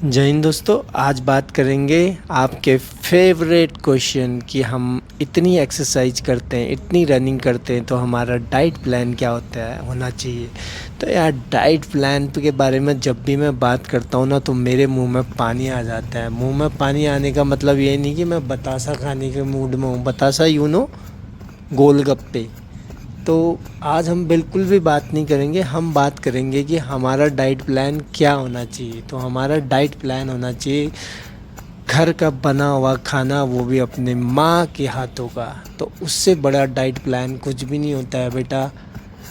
जय हिंद दोस्तों। आज बात करेंगे आपके फेवरेट क्वेश्चन कि हम इतनी एक्सरसाइज करते हैं, इतनी रनिंग करते हैं, तो हमारा डाइट प्लान क्या होना चाहिए। तो यार, डाइट प्लान के बारे में जब भी मैं बात करता हूँ ना, तो मेरे मुंह में पानी आ जाता है। मुंह में पानी आने का मतलब ये नहीं कि मैं बतासा खाने के मूड में हूँ। बतासा गोलगप्पे। तो आज हम बिल्कुल भी बात नहीं करेंगे, हम बात करेंगे कि हमारा डाइट प्लान क्या होना चाहिए। तो हमारा डाइट प्लान होना चाहिए घर का बना हुआ खाना, वो भी अपने माँ के हाथों का। तो उससे बड़ा डाइट प्लान कुछ भी नहीं होता है बेटा।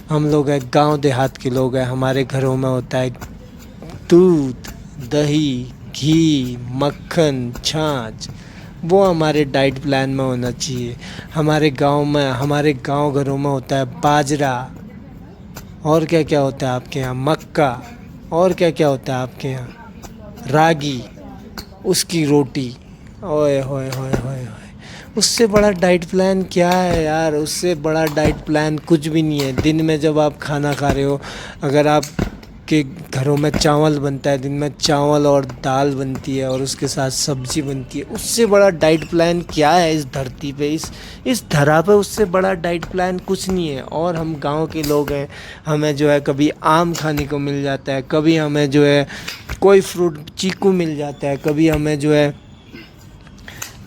हम लोग हैं, गांव देहात के लोग हैं, हमारे घरों में होता है दूध, दही, घी, मक्खन, छाछ। वो हमारे डाइट प्लान में होना चाहिए। हमारे गांव घरों में होता है बाजरा। और क्या क्या होता है आपके यहाँ? मक्का। और क्या क्या होता है आपके यहाँ? रागी, उसकी रोटी। ओए होए होए होए होए। उससे बड़ा डाइट प्लान क्या है यार? उससे बड़ा डाइट प्लान कुछ भी नहीं है। दिन में जब आप खाना खा रहे हो, अगर आप के घरों में चावल बनता है, दिन में चावल और दाल बनती है और उसके साथ सब्जी बनती है, उससे बड़ा डाइट प्लान क्या है इस धरती पे, इस धरा पे? उससे बड़ा डाइट प्लान कुछ नहीं है। और हम गांव के लोग हैं, हमें जो है कभी आम खाने को मिल जाता है, कभी हमें जो है कोई फ्रूट चीकू मिल जाता है, कभी हमें जो है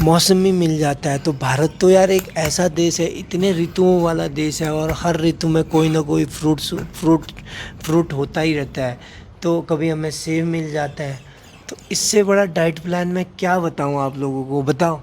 मौसमी मिल जाता है। तो भारत तो यार एक ऐसा देश है, इतने ऋतुओं वाला देश है, और हर ऋतु में कोई ना कोई फ्रूट होता ही रहता है। तो कभी हमें सेब मिल जाता है। तो इससे बड़ा डाइट प्लान मैं क्या बताऊँ आप लोगों को, बताओ।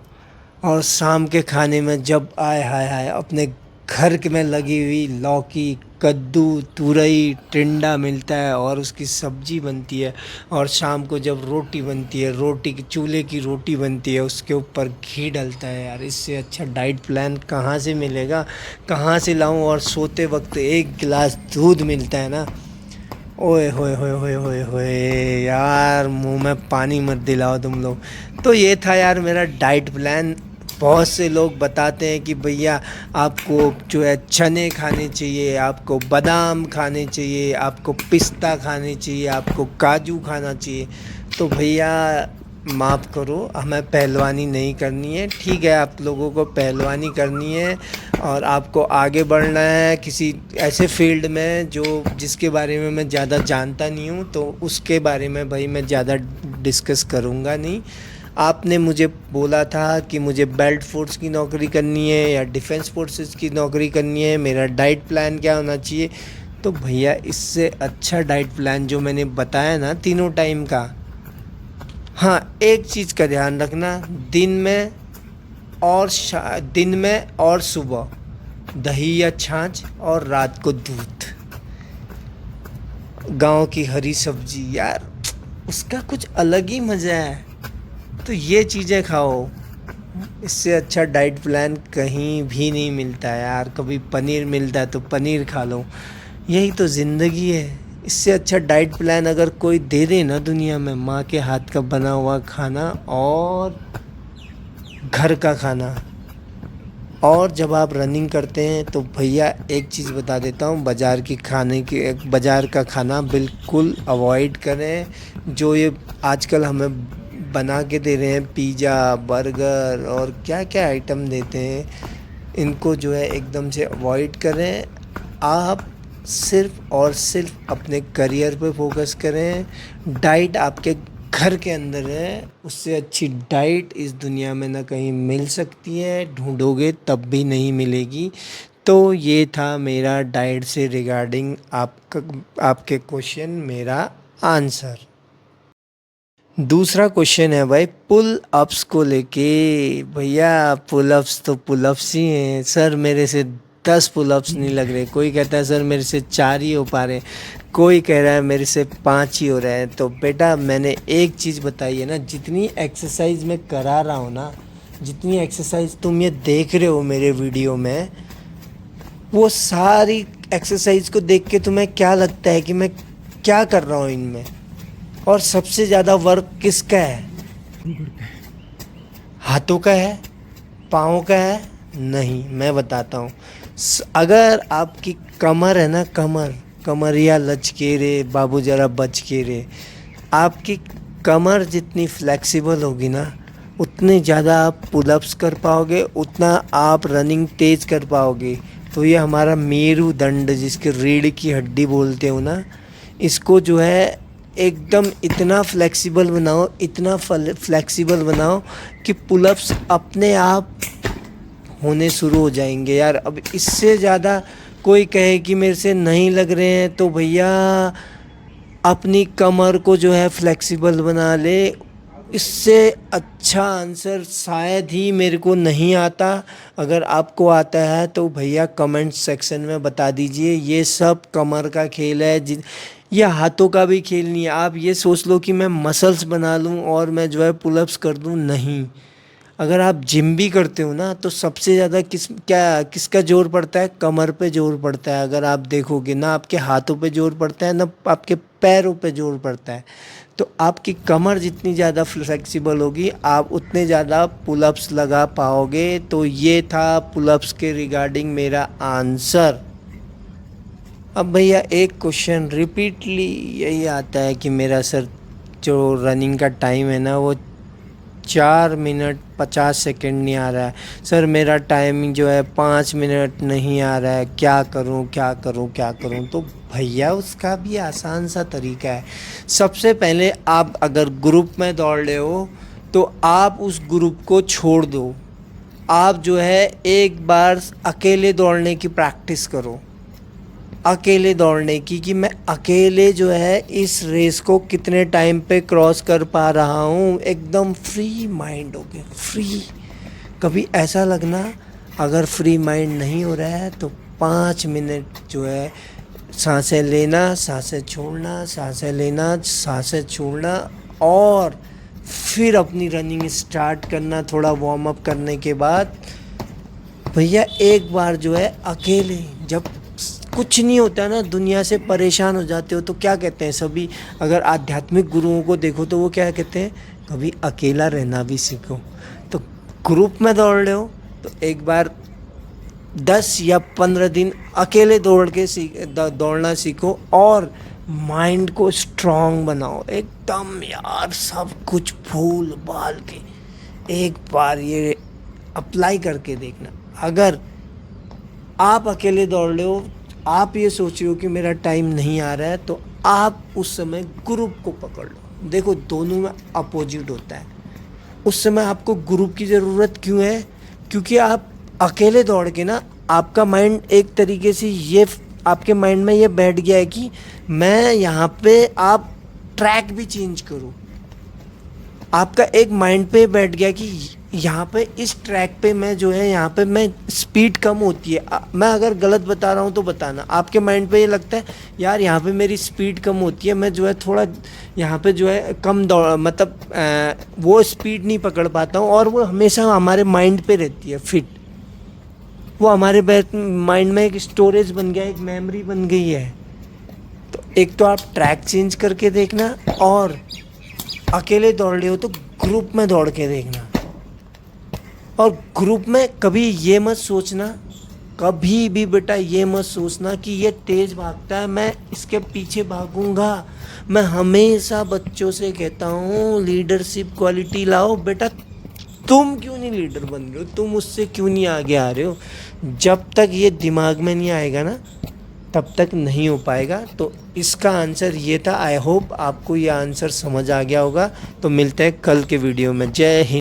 और शाम के खाने में जब आए हाय हाय, अपने घर के में लगी हुई लौकी, कद्दू, तुरई, टिंडा मिलता है और उसकी सब्जी बनती है। और शाम को जब रोटी बनती है, रोटी की चूल्हे की रोटी बनती है, उसके ऊपर घी डलता है। यार, इससे अच्छा डाइट प्लान कहाँ से मिलेगा, कहाँ से लाऊं? और सोते वक्त एक गिलास दूध मिलता है ना, ओए होए होए होए होए होए। यार, मुंह में पानी मत दिलाओ तुम लोग। तो ये था यार मेरा डाइट प्लान। बहुत से लोग बताते हैं कि भैया आपको जो है चने खाने चाहिए, आपको बादाम खाने चाहिए, आपको पिस्ता खाने चाहिए, आपको काजू खाना चाहिए। तो भैया माफ़ करो, हमें पहलवानी नहीं करनी है। ठीक है, आप लोगों को पहलवानी करनी है और आपको आगे बढ़ना है किसी ऐसे फील्ड में जो जिसके बारे में मैं ज़्यादा जानता नहीं हूँ, तो उसके बारे में भाई मैं ज़्यादा डिस्कस करूँगा नहीं। आपने मुझे बोला था कि मुझे बेल्ट फोर्स की नौकरी करनी है या डिफेंस फोर्सेस की नौकरी करनी है, मेरा डाइट प्लान क्या होना चाहिए। तो भैया, इससे अच्छा डाइट प्लान जो मैंने बताया ना तीनों टाइम का, हाँ, एक चीज़ का ध्यान रखना, दिन में और सुबह दही या छाछ, और रात को दूध, गांव की हरी सब्जी। यार, उसका कुछ अलग ही मज़ा है। तो ये चीज़ें खाओ। इससे अच्छा डाइट प्लान कहीं भी नहीं मिलता है यार। कभी पनीर मिलता है तो पनीर खा लो, यही तो ज़िंदगी है। इससे अच्छा डाइट प्लान अगर कोई दे दे ना दुनिया में, माँ के हाथ का बना हुआ खाना और घर का खाना। और जब आप रनिंग करते हैं तो भैया एक चीज़ बता देता हूँ, बाज़ार का खाना बिल्कुल अवॉइड करें। जो ये आजकल हमें बना के दे रहे हैं, पिज़्ज़ा, बर्गर और क्या क्या आइटम देते हैं, इनको जो है एकदम से अवॉइड करें। आप सिर्फ़ और सिर्फ अपने करियर पे फोकस करें। डाइट आपके घर के अंदर है, उससे अच्छी डाइट इस दुनिया में ना कहीं मिल सकती है, ढूंढोगे तब भी नहीं मिलेगी। तो ये था मेरा डाइट से रिगार्डिंग आपके क्वेश्चन मेरा आंसर। दूसरा क्वेश्चन है भाई पुल अप्स को लेके। भैया, पुल अप्स तो पुल अप्स ही हैं सर, मेरे से 10 पुल अप्स नहीं लग रहे। कोई कहता है सर मेरे से 4 ही हो पा रहे, कोई कह रहा है मेरे से 5 ही हो रहे हैं। तो बेटा, मैंने एक चीज़ बताई है ना, जितनी एक्सरसाइज मैं करा रहा हूँ ना, जितनी एक्सरसाइज तुम ये देख रहे हो मेरे वीडियो में, वो सारी एक्सरसाइज को देख के तुम्हें क्या लगता है कि मैं क्या कर रहा हूँ इनमें? और सबसे ज़्यादा वर्क किसका है? हाथों का है? पाँव का है? नहीं, मैं बताता हूँ। अगर आपकी कमर है ना, कमरिया लचके रे बाबू, जरा बच के रे। आपकी कमर जितनी फ्लेक्सिबल होगी ना, उतने ज़्यादा आप पुलअप्स कर पाओगे, उतना आप रनिंग तेज़ कर पाओगे। तो ये हमारा मेरुदंड, जिसके रीढ़ की हड्डी बोलते हो ना, इसको जो है एकदम इतना फ्लेक्सिबल बनाओ, इतना फ्लेक्सिबल बनाओ कि पुलअप्स अपने आप होने शुरू हो जाएंगे यार। अब इससे ज़्यादा कोई कहे कि मेरे से नहीं लग रहे हैं, तो भैया अपनी कमर को जो है फ्लेक्सिबल बना ले। इससे अच्छा आंसर शायद ही मेरे को नहीं आता। अगर आपको आता है तो भैया कमेंट सेक्शन में बता दीजिए। ये सब कमर का खेल है, ये हाथों का भी खेल नहीं है। आप ये सोच लो कि मैं मसल्स बना लूँ और मैं जो है पुलअप्स कर दूँ, नहीं। अगर आप जिम भी करते हो ना, तो सबसे ज़्यादा किसका जोर पड़ता है? कमर पे जोर पड़ता है। अगर आप देखोगे ना, आपके हाथों पे जोर पड़ता है ना, आपके पैरों पे जोर पड़ता है। तो आपकी कमर जितनी ज़्यादा फ्लेक्सिबल होगी, आप उतने ज़्यादा पुलअप्स लगा पाओगे। तो ये था पुलअप्स के रिगार्डिंग मेरा आंसर। अब भैया एक क्वेश्चन रिपीटली यही आता है कि मेरा सर जो रनिंग का टाइम है ना, वो 4 मिनट 50 सेकंड नहीं आ रहा है। सर मेरा टाइमिंग जो है 5 मिनट नहीं आ रहा है, क्या करूं क्या करूं क्या करूं? तो भैया उसका भी आसान सा तरीका है। सबसे पहले आप अगर ग्रुप में दौड़ रहे हो, तो आप उस ग्रुप को छोड़ दो। आप जो है एक बार अकेले दौड़ने की प्रैक्टिस करो, अकेले दौड़ने की, कि मैं अकेले जो है इस रेस को कितने टाइम पे क्रॉस कर पा रहा हूँ। एकदम फ्री माइंड हो गया, फ्री। कभी ऐसा लगना, अगर फ्री माइंड नहीं हो रहा है तो 5 मिनट जो है सांसें लेना, सांसें छोड़ना, सांसें लेना, सांसें छोड़ना, और फिर अपनी रनिंग स्टार्ट करना। थोड़ा वार्म अप करने के बाद भैया एक बार जो है अकेले, जब कुछ नहीं होता है ना, दुनिया से परेशान हो जाते हो, तो क्या कहते हैं सभी, अगर आध्यात्मिक गुरुओं को देखो तो वो क्या कहते हैं, कभी अकेला रहना भी सीखो। तो ग्रुप में दौड़ रहे हो तो एक बार 10 या 15 दिन अकेले दौड़ना सीखो, और माइंड को स्ट्रांग बनाओ एकदम यार। सब कुछ भूल भाल के एक बार ये अप्लाई करके देखना। अगर आप अकेले दौड़ रहे हो, आप ये सोच रहे हो कि मेरा टाइम नहीं आ रहा है, तो आप उस समय ग्रुप को पकड़ लो। देखो दोनों में अपोजिट होता है। उस समय आपको ग्रुप की ज़रूरत क्यों है? क्योंकि आप अकेले दौड़ के ना, आपका माइंड एक तरीके से ये, आपके माइंड में ये बैठ गया है कि मैं यहाँ पे, आप ट्रैक भी चेंज करो, आपका एक माइंड पे बैठ गया कि यहाँ पे इस ट्रैक पे मैं जो है, यहाँ पे मैं स्पीड कम होती है। मैं अगर गलत बता रहा हूँ तो बताना। आपके माइंड पे ये लगता है यार यहाँ पे मेरी स्पीड कम होती है, मैं जो है थोड़ा यहाँ पे जो है कम दौड़, मतलब वो स्पीड नहीं पकड़ पाता हूँ। और वो हमेशा हमारे माइंड पे रहती है फिट। वो हमारे माइंड में एक स्टोरेज बन गया, एक मेमोरी बन गई है। तो एक तो आप ट्रैक चेंज करके देखना, और अकेले दौड़ रहे हो तो ग्रुप में दौड़ के देखना। और ग्रुप में कभी ये मत सोचना, कभी भी बेटा ये मत सोचना कि ये तेज़ भागता है, मैं इसके पीछे भागूंगा। मैं हमेशा बच्चों से कहता हूँ लीडरशिप क्वालिटी लाओ। बेटा तुम क्यों नहीं लीडर बन रहे हो? तुम उससे क्यों नहीं आगे आ रहे हो? जब तक ये दिमाग में नहीं आएगा ना, तब तक नहीं हो पाएगा। तो इसका आंसर ये था। आई होप आपको ये आंसर समझ आ गया होगा। तो मिलते हैं कल के वीडियो में। जय हिंद।